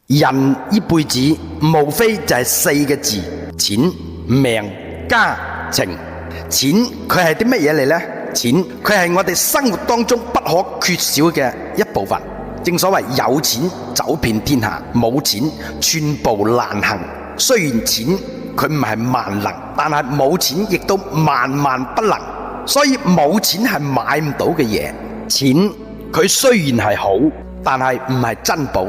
人呢輩子無非就係4個字：錢、命、家、情。錢佢係啲乜嘢嚟呢？錢佢係我哋生活當中不可缺少嘅一部分。正所謂有錢走遍天下，冇錢寸步難行。雖然錢佢唔係萬能，但係冇錢亦都萬萬不能。所以冇錢係買唔到嘅嘢。錢佢雖然係好，但係唔係珍寶。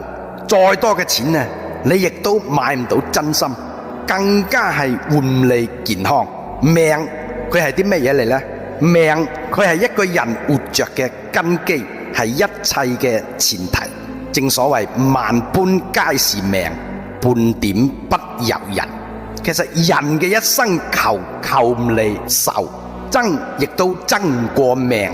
再多嘅錢呢，你亦都買唔到真心，更加係換唔嚟健康。命佢係啲咩嘢嚟呢？命佢係一個人活着嘅根基，係一切嘅前提。正所謂萬般皆是命，半點不由人。其實人嘅一生求唔嚟壽，爭亦都爭唔過命。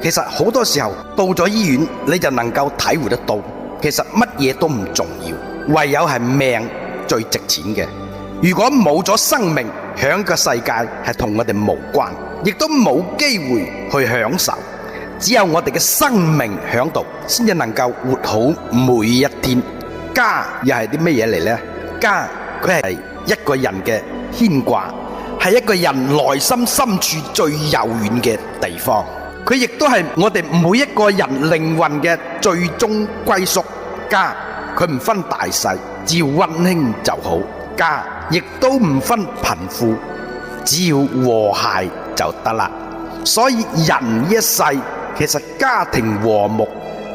其實好多時候到咗醫院，你就能夠體會得到，其實乜嘢都唔重要，唯有係命最值錢嘅。如果冇咗生命，響個世界係同我哋無關，亦都冇機會去享受。只有我哋嘅生命響度，先至能夠活好每一天。家又係啲咩嘢嚟呢？家佢係一個人嘅牽掛，係一個人內心深處最柔軟嘅地方。佢亦都係我哋每一個人靈魂嘅最終歸宿。家佢唔分大細，只要溫馨就好。家亦都唔分貧富，只要和諧就得啦。所以人一世其實家庭和睦，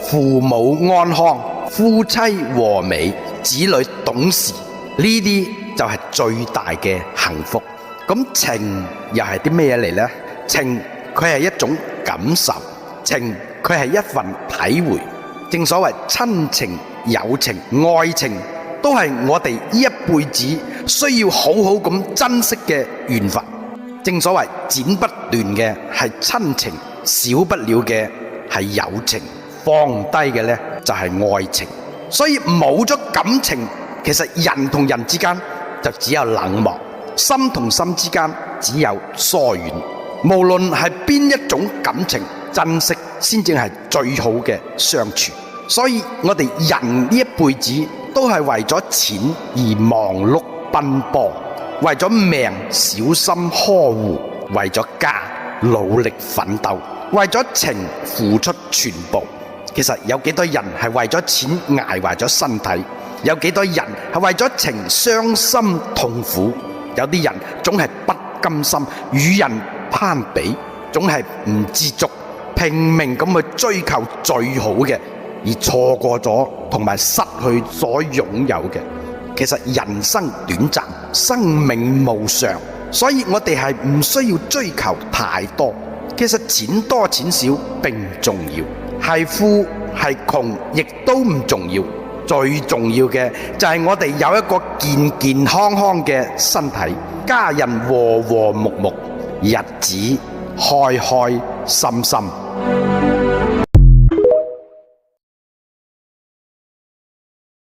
父母安康，夫妻和美，子女懂事，呢啲就係最大嘅幸福。咁情又係啲咩嘢嚟呢？情佢係一種感受，情佢係一份體會。正所謂親情、友情、愛情，都係我哋呢一輩子需要好好咁珍惜嘅緣分。正所謂剪不斷嘅係親情，少不了嘅係友情，放低嘅呢就係愛情。所以冇咗感情，其實人同人之間就只有冷漠，心同心之間只有疏遠。無論係邊一種感情，珍惜先至係最好嘅相處。所以我哋人呢一輩子都係為咗錢而忙碌奔波，為咗命小心呵護，為咗家努力奮鬥，為咗情付出全部。其實有幾多人係為咗錢捱壞咗身體？有幾多人係為咗情傷心痛苦？有啲人總係不甘心與人攀比，總係唔知足，拼命咁去追求最好嘅，而錯過咗同埋失去所擁有嘅。其實人生短暫，生命無常，所以我哋係唔需要追求太多。其實錢多錢少並唔重要，係富係窮亦都唔重要。最重要嘅就係我哋有一個健健康康嘅身體，家人和和睦睦，日子開開心心。